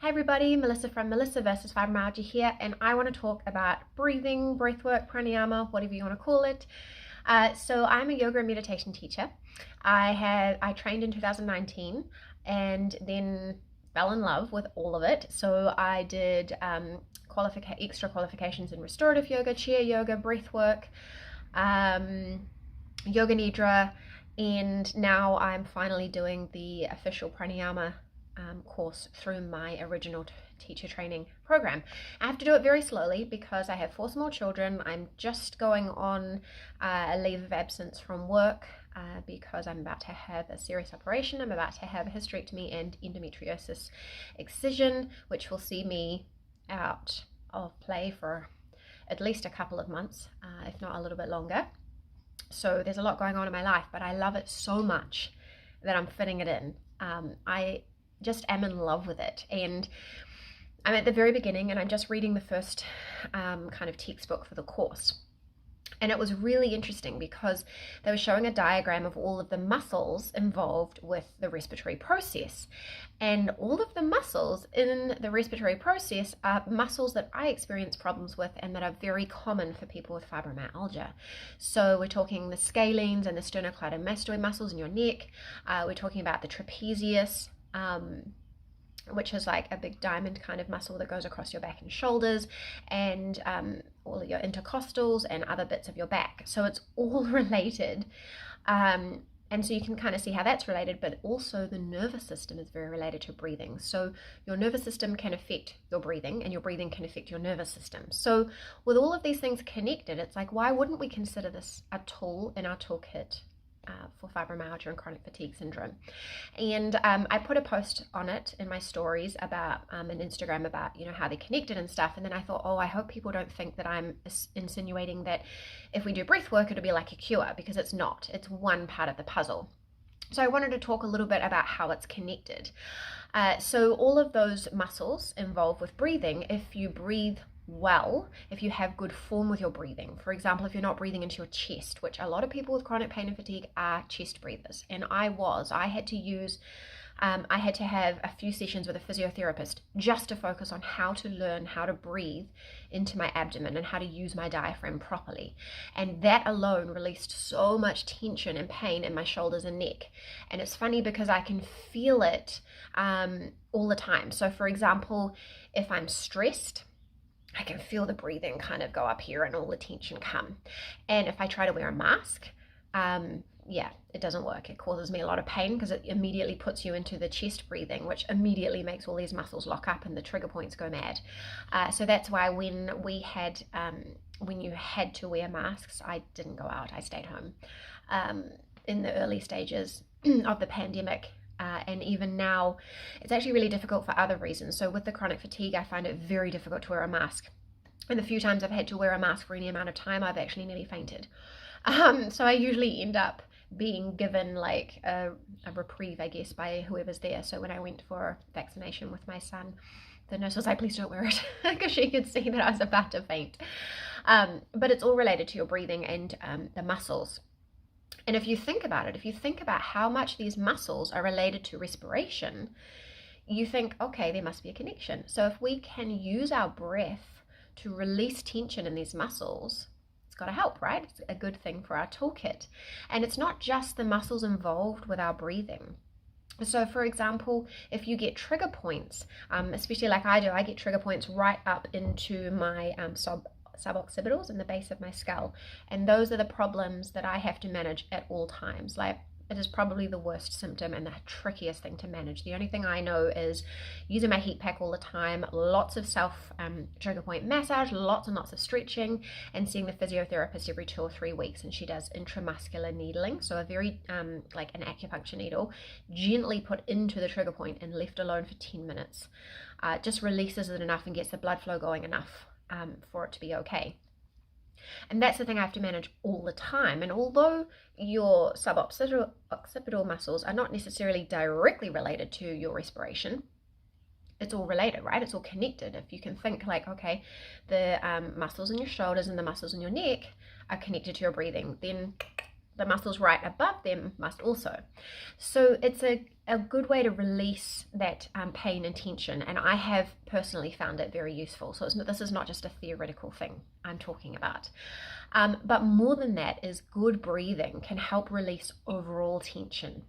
Hi everybody, Melissa from Melissa versus Fibromyalgia here, and I want to talk about breathing, breathwork, pranayama, whatever you want to call it. So I'm a yoga and meditation teacher. I trained in 2019 and then fell in love with all of it. So I did extra qualifications in restorative yoga, chair yoga, breathwork, yoga nidra, and now I'm finally doing the official pranayama course through my original teacher training program. I have to do it very slowly because I have 4 small children. I'm just going on a leave of absence from work because I'm about to have a serious operation. I'm about to have a hysterectomy and endometriosis excision, which will see me out of play for at least a couple of months, if not a little bit longer. So there's a lot going on in my life, but I love it so much that I'm fitting it in. I just am in love with it, and I'm at the very beginning and I'm just reading the first kind of textbook for the course. And it was really interesting because they were showing a diagram of all of the muscles involved with the respiratory process. And all of the muscles in the respiratory process are muscles that I experience problems with and that are very common for people with fibromyalgia. So we're talking the scalenes and the sternocleidomastoid muscles in your neck. We're talking about the trapezius, which is like a big diamond kind of muscle that goes across your back and shoulders, and all of your intercostals and other bits of your back. So it's all related. And so you can kind of see how that's related, but also the nervous system is very related to breathing. So your nervous system can affect your breathing, and your breathing can affect your nervous system. So with all of these things connected, it's like, why wouldn't we consider this a tool in our toolkit for fibromyalgia and chronic fatigue syndrome? And I put a post on it in my stories about an Instagram about how they're connected and stuff, and then I thought, I hope people don't think that I'm insinuating that if we do breath work it'll be like a cure, because it's not. It's one part of the puzzle. So I wanted to talk a little bit about how it's connected. So all of those muscles involved with breathing, if you breathe well, if you have good form with your breathing, for example, if you're not breathing into your chest, which a lot of people with chronic pain and fatigue are chest breathers, and I had to have a few sessions with a physiotherapist just to focus on how to learn how to breathe into my abdomen and how to use my diaphragm properly. And that alone released so much tension and pain in my shoulders and neck. And it's funny because I can feel it all the time. So for example, if I'm stressed, I can feel the breathing kind of go up here and all the tension come. And if I try to wear a mask, it doesn't work. It causes me a lot of pain because it immediately puts you into the chest breathing, which immediately makes all these muscles lock up and the trigger points go mad. So that's why when you had to wear masks, I didn't go out. I stayed home in the early stages of the pandemic. And even now, it's actually really difficult for other reasons. So with the chronic fatigue, I find it very difficult to wear a mask. And the few times I've had to wear a mask for any amount of time, I've actually nearly fainted. So I usually end up being given like a reprieve, I guess, by whoever's there. So when I went for vaccination with my son, the nurse was like, please don't wear it, because she could see that I was about to faint. But it's all related to your breathing and the muscles. And if you think about it, if you think about how much these muscles are related to respiration, you think, okay, there must be a connection. So if we can use our breath to release tension in these muscles, it's got to help, right? It's a good thing for our toolkit. And it's not just the muscles involved with our breathing. So for example, if you get trigger points, especially like I do, I get trigger points right up into my suboccipitals in the base of my skull, and those are the problems that I have to manage at all times. Like, it is probably the worst symptom and the trickiest thing to manage. The only thing I know is using my heat pack all the time, lots of self trigger point massage, lots and lots of stretching, and seeing the physiotherapist every 2 or 3 weeks, and she does intramuscular needling, so a very like an acupuncture needle gently put into the trigger point and left alone for 10 minutes. Just releases it enough and gets the blood flow going enough for it to be okay. And that's the thing I have to manage all the time. And although your suboccipital muscles are not necessarily directly related to your respiration, it's all related, right? It's all connected. If you can think like, okay, the muscles in your shoulders and the muscles in your neck are connected to your breathing, then the muscles right above them must also. So it's a good way to release that pain and tension, and I have personally found it very useful. So this is not just a theoretical thing I'm talking about. But more than that is good breathing can help release overall tension.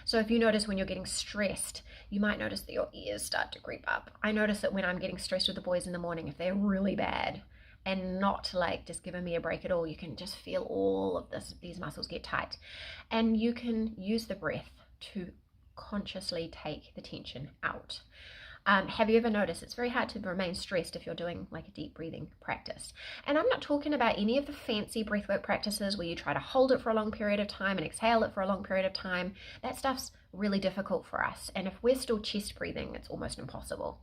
So if you notice when you're getting stressed, you might notice that your ears start to creep up. I notice that when I'm getting stressed with the boys in the morning, if they're really bad and not like just giving me a break at all, you can just feel all of these muscles get tight. And you can use the breath to consciously take the tension out. Have you ever noticed it's very hard to remain stressed if you're doing like a deep breathing practice? And I'm not talking about any of the fancy breathwork practices where you try to hold it for a long period of time and exhale it for a long period of time. That stuff's really difficult for us. And if we're still chest breathing, it's almost impossible.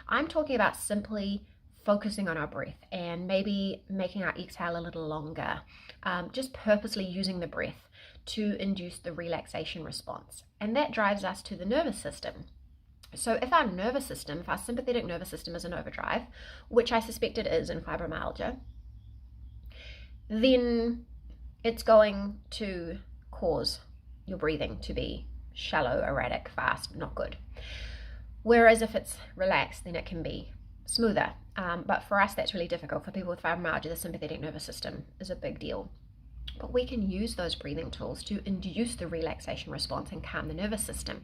I'm talking about simply focusing on our breath and maybe making our exhale a little longer, just purposely using the breath to induce the relaxation response. And that drives us to the nervous system. So if our nervous system, if our sympathetic nervous system is in overdrive, which I suspect it is in fibromyalgia, then it's going to cause your breathing to be shallow, erratic, fast, not good. Whereas if it's relaxed, then it can be smoother. But for us, that's really difficult. For people with fibromyalgia, the sympathetic nervous system is a big deal. But we can use those breathing tools to induce the relaxation response and calm the nervous system.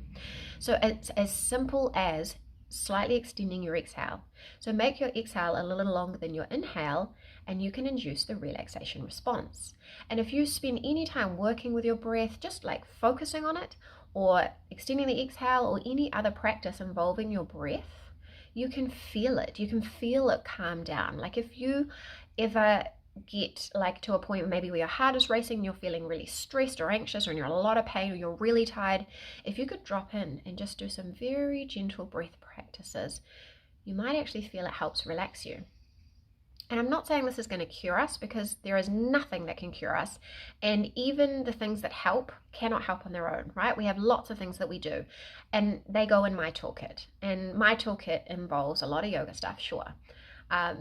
So it's as simple as slightly extending your exhale. So make your exhale a little longer than your inhale, and you can induce the relaxation response. And if you spend any time working with your breath, just like focusing on it, or extending the exhale, or any other practice involving your breath, you can feel it. You can feel it calm down. Like if you ever get like to a point maybe where your heart is racing and you're feeling really stressed or anxious, or you're in a lot of pain, or you're really tired, if you could drop in and just do some very gentle breath practices, you might actually feel it helps relax you. And I'm not saying this is going to cure us, because there is nothing that can cure us, and even the things that help cannot help on their own, right? We have lots of things that we do, and they go in my toolkit, and my toolkit involves a lot of yoga stuff, sure.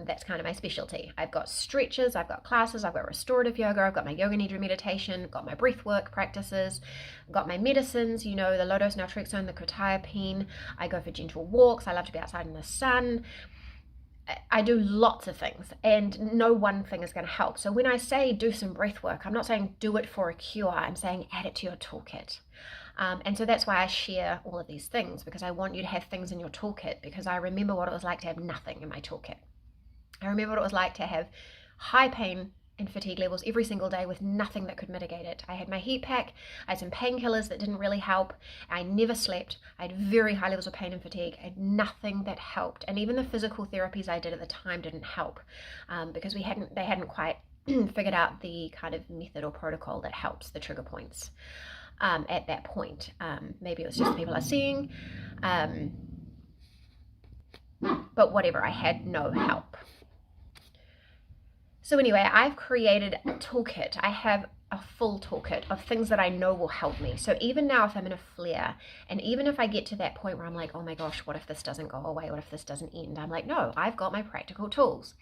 That's kind of my specialty. I've got stretches, I've got classes, I've got restorative yoga, I've got my yoga nidra meditation, I've got my breath work practices, I've got my medicines, you know, the low-dose naltrexone, the quetiapine. I go for gentle walks. I love to be outside in the sun. I do lots of things, and no one thing is going to help. So when I say do some breath work, I'm not saying do it for a cure. I'm saying add it to your toolkit. And so that's why I share all of these things, because I want you to have things in your toolkit, because I remember what it was like to have nothing in my toolkit. I remember what it was like to have high pain and fatigue levels every single day with nothing that could mitigate it. I had my heat pack, I had some painkillers that didn't really help, I never slept, I had very high levels of pain and fatigue, I had nothing that helped. And even the physical therapies I did at the time didn't help, because they hadn't quite figured out the kind of method or protocol that helps the trigger points at that point. Maybe it was just the people I was seeing, but whatever, I had no help. So anyway, I've created a toolkit. I have a full toolkit of things that I know will help me. So even now, if I'm in a flare, and even if I get to that point where I'm like, oh my gosh, what if this doesn't go away? What if this doesn't end? I'm like, no, I've got my practical tools.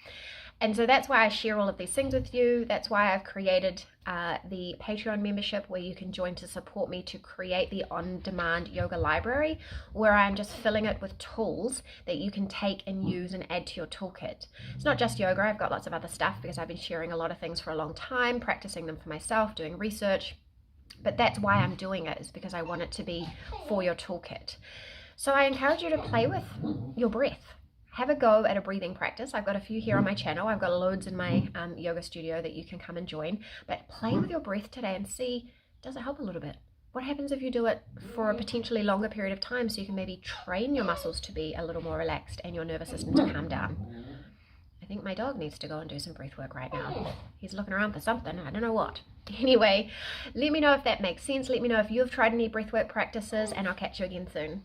And so that's why I share all of these things with you. That's why I've created the Patreon membership, where you can join to support me to create the on-demand yoga library, where I'm just filling it with tools that you can take and use and add to your toolkit. It's not just yoga. I've got lots of other stuff, because I've been sharing a lot of things for a long time, practicing them for myself, doing research. But that's why I'm doing it, is because I want it to be for your toolkit. So I encourage you to play with your breath. Have a go at a breathing practice. I've got a few here on my channel. I've got loads in my yoga studio that you can come and join. But play with your breath today and see, does it help a little bit? What happens if you do it for a potentially longer period of time, so you can maybe train your muscles to be a little more relaxed and your nervous system to calm down? I think my dog needs to go and do some breath work right now. He's looking around for something. I don't know what. Anyway, let me know if that makes sense. Let me know if you've tried any breathwork practices, and I'll catch you again soon.